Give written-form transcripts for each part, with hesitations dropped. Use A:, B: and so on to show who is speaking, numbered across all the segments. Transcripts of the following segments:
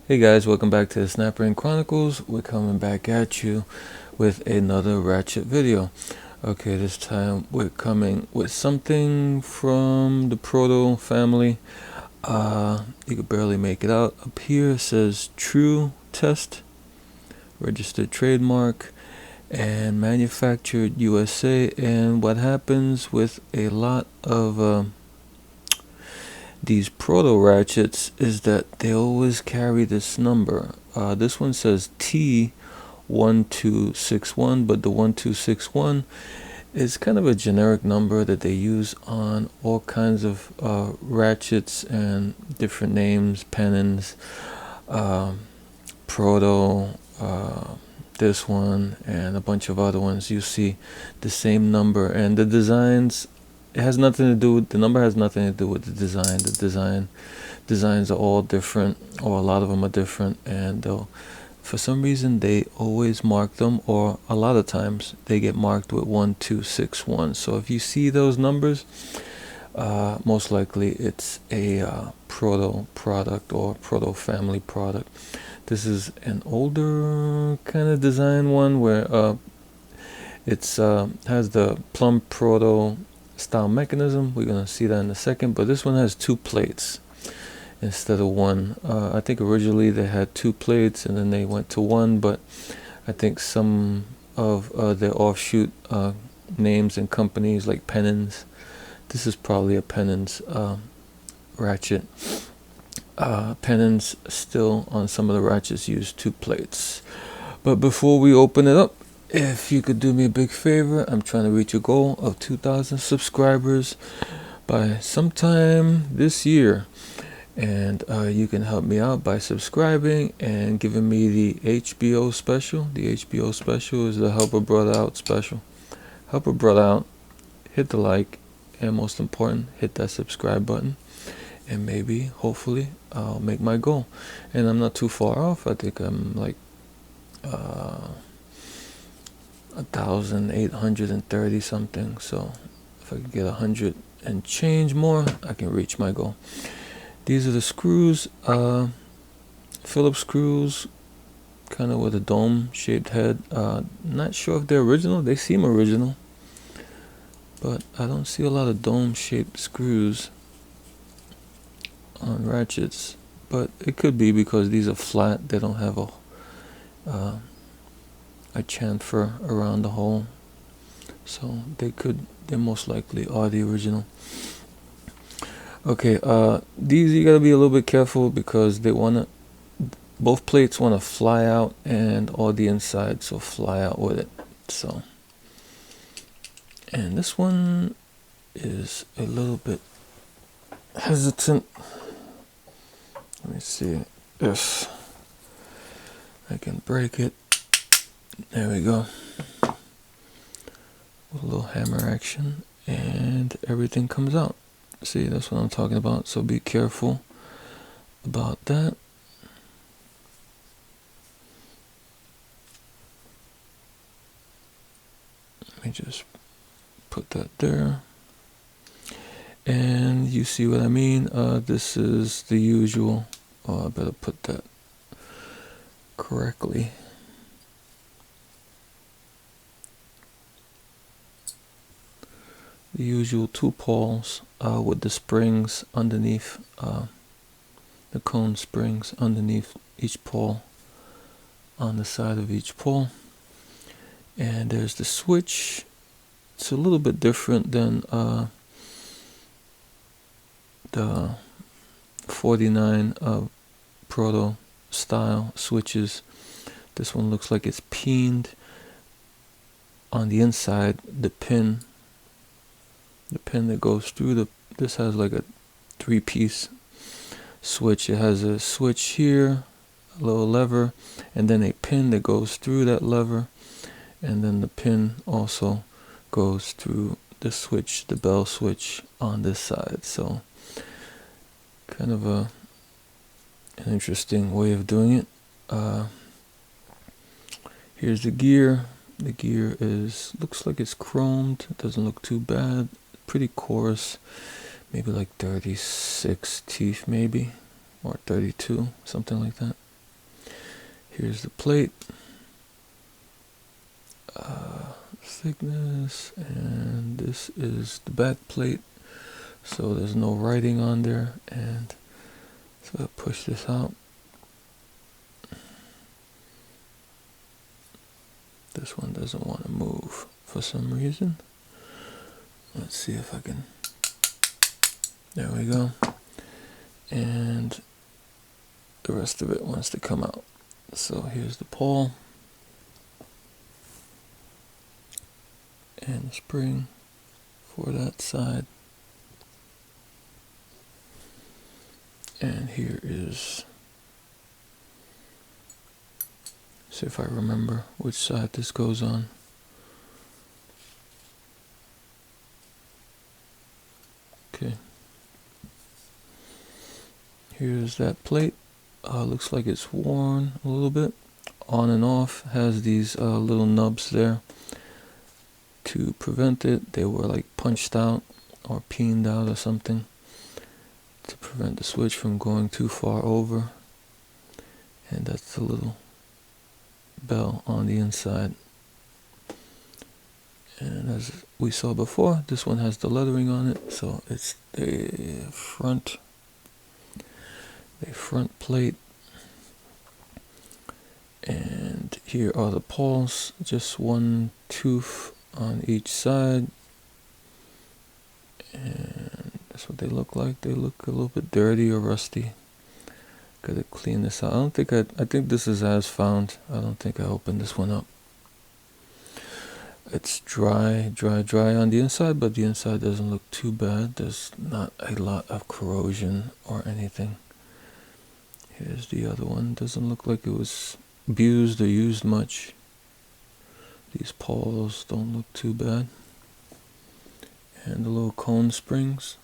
A: Hey guys, welcome back to the Snapbrain Chronicles. We're coming back at you with another Ratchet video. Okay, this time we're coming with something from the Proto family. You could barely make it out. Up here it says Tru-Test, registered trademark, and manufactured USA. And what happens with a lot of these proto ratchets is that they always carry this number. This one says T1261, but the 1261 is kind of a generic number that they use on all kinds of ratchets and different names, pennons, proto, this one, and a bunch of other ones. You see the same number, and the designs, it has nothing to do with the number, has nothing to do with the design. The designs are all different, or a lot of them are different, and for some reason they always mark them, or a lot of times they get marked with 1261. So if you see those numbers, most likely it's a proto product or proto family product. This is an older kind of design one where it's has the plum proto style mechanism. We're gonna see that in a second, but this one has two plates instead of one. I think originally they had two plates and then they went to one, but I think some of their offshoot names and companies like Pennons, this is probably a Pennons ratchet. Pennons still on some of the ratchets use two plates. But before we open it up, if you could do me a big favor, I'm trying to reach a goal of 2,000 subscribers by sometime this year. And you can help me out by subscribing and giving me the HBO special. The HBO special is the Help a Brother Out special. Help a brother out, hit the like, and most important, hit that subscribe button. And maybe, hopefully, I'll make my goal. And I'm not too far off. I think I'm like 1,830 something. So if I could get 100 and change more, I can reach my goal. These are the screws, Phillips screws, kind of with a dome shaped head. Not sure if they're original. They seem original, but I don't see a lot of dome shaped screws on ratchets, but it could be because these are flat. They don't have a chamfer around the hole, so they most likely are the original. Okay, these you gotta be a little bit careful because both plates wanna fly out and all the insides will fly out with it. So, and this one is a little bit hesitant. Let me see if I can break it. There we go. With a little hammer action, and everything comes out. See, that's what I'm talking about. So be careful about that. Let me just put that there. And you see what I mean? This is the usual. Oh, I better put that correctly. The usual two pawls with the springs underneath, the cone springs underneath each pawl, on the side of each pawl. And there's the switch. It's a little bit different than the 49 proto style switches. This one looks like it's peened on the inside. The pin that goes through this has like a 3-piece switch. It has a switch here, a little lever, and then a pin that goes through that lever, and then the pin also goes through the switch, the bell switch on this side. So kind of an interesting way of doing it. Here's the gear. The gear looks like it's chromed. It doesn't look too bad. Pretty coarse, maybe like 36 teeth maybe, or 32, something like that. Here's the plate, thickness, and this is the back plate, so there's no writing on there. And so I push this out. This one doesn't want to move for some reason. Let's see if I can. There we go. And the rest of it wants to come out. So here's the pole and the spring for that side. And here is, see if I remember which side this goes on. Okay. Here's that plate. Looks like it's worn a little bit. On and off. Has these little nubs there to prevent it. They were like punched out or peened out or something to prevent the switch from going too far over. And that's the little bell on the inside. And as we saw before, this one has the lettering on it, so it's the front plate. And here are the poles, just one tooth on each side. And that's what they look like. They look a little bit dirty or rusty. Gotta clean this out. I think this is as found. I don't think I opened this one up. It's dry on the inside, but the inside doesn't look too bad. There's not a lot of corrosion or anything. Here's the other one. Doesn't look like it was abused or used much. These poles don't look too bad. And the little cone springs.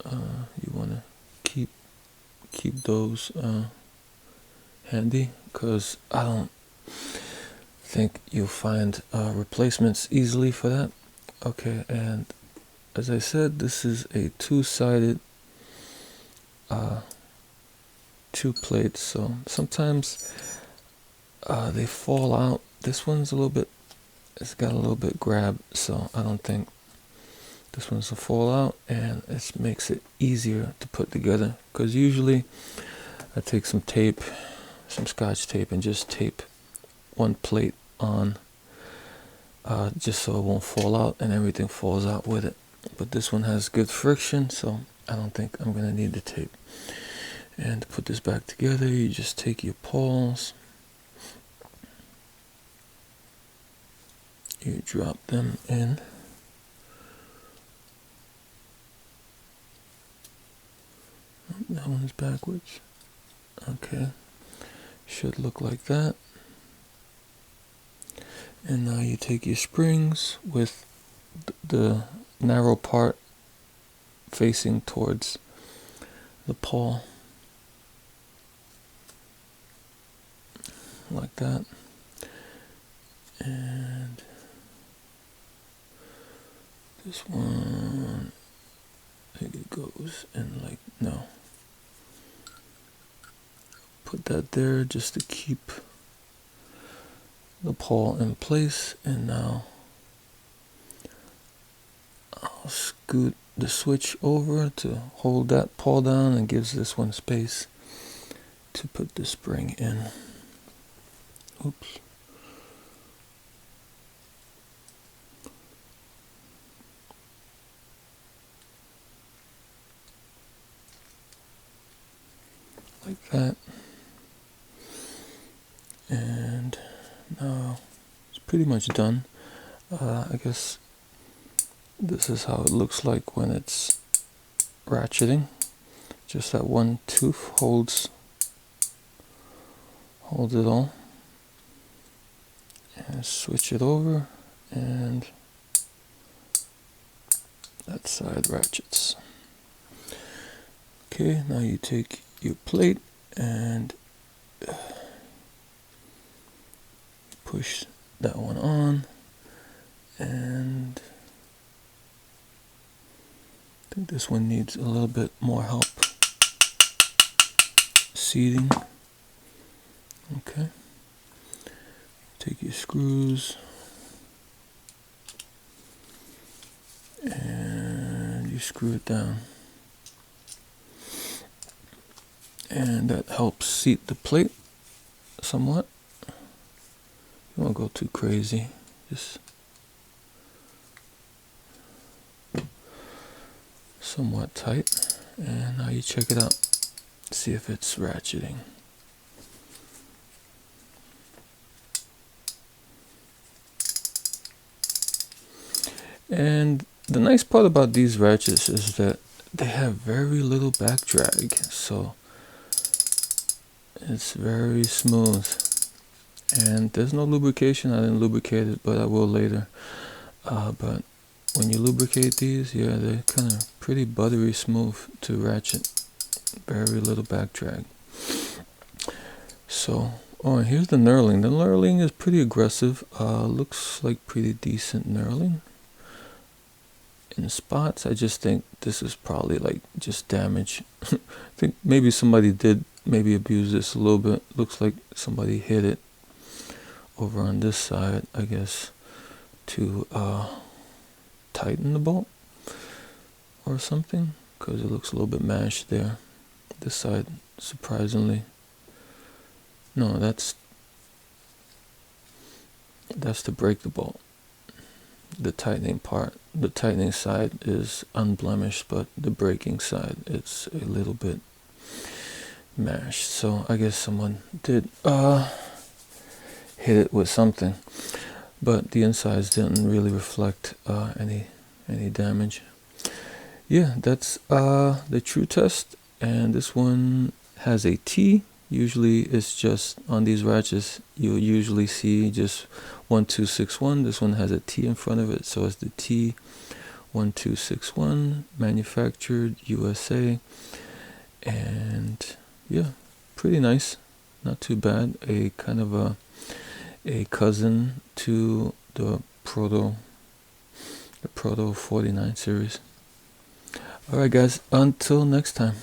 A: You want to keep those handy, because I don't think you'll find replacements easily for that. Okay, and as I said, this is a two-sided two plates, so sometimes they fall out. This one's a little bit, it's got a little bit grab, so I don't think this one's a fall out, and it makes it easier to put together, because usually I take some tape, some scotch tape, and just tape one plate on just so it won't fall out and everything falls out with it. But this one has good friction, so I don't think I'm gonna need the tape. And to put this back together, you just take your poles, you drop them in, that one's backwards. Okay, should look like that. And now you take your springs with the narrow part facing towards the pole, like that. And this one, I think it goes in like, no. Put that there just to keep the pole in place. And now I'll scoot the switch over to hold that pole down, and gives this one space to put the spring in. Oops. Like that. And now it's pretty much done. I guess this is how it looks like when it's ratcheting. Just that one tooth holds it all. And switch it over, and that side ratchets. Okay, now you take your plate and push that one on, and I think this one needs a little bit more help seating. Okay. Take your screws and you screw it down. And that helps seat the plate somewhat. You won't go too crazy. Just somewhat tight. And now you check it out. See if it's ratcheting. And the nice part about these ratchets is that they have very little back drag, so it's very smooth. And there's no lubrication. I didn't lubricate it, but I will later. But when you lubricate these, yeah, they're kind of pretty buttery smooth to ratchet. Very little back drag. So, oh, and here's the knurling. The knurling is pretty aggressive. Looks like pretty decent knurling. In spots, I just think this is probably like just damage. I think maybe somebody did maybe abuse this a little bit. Looks like somebody hit it over on this side, I guess, to tighten the bolt or something, because it looks a little bit mashed there. This side, surprisingly. No, that's to break the bolt. The tightening part, the tightening side is unblemished, but the breaking side, it's a little bit mashed. So I guess someone did hit it with something, but the insides didn't really reflect any damage. Yeah, that's the Tru-Test, and this one has a T. Usually it's just on these ratchets you'll usually see just 1261. This one has a T in front of it, so it's the T1261, manufactured USA. And yeah, pretty nice, not too bad. A kind of a cousin to the Proto 49 series. Alright guys, until next time.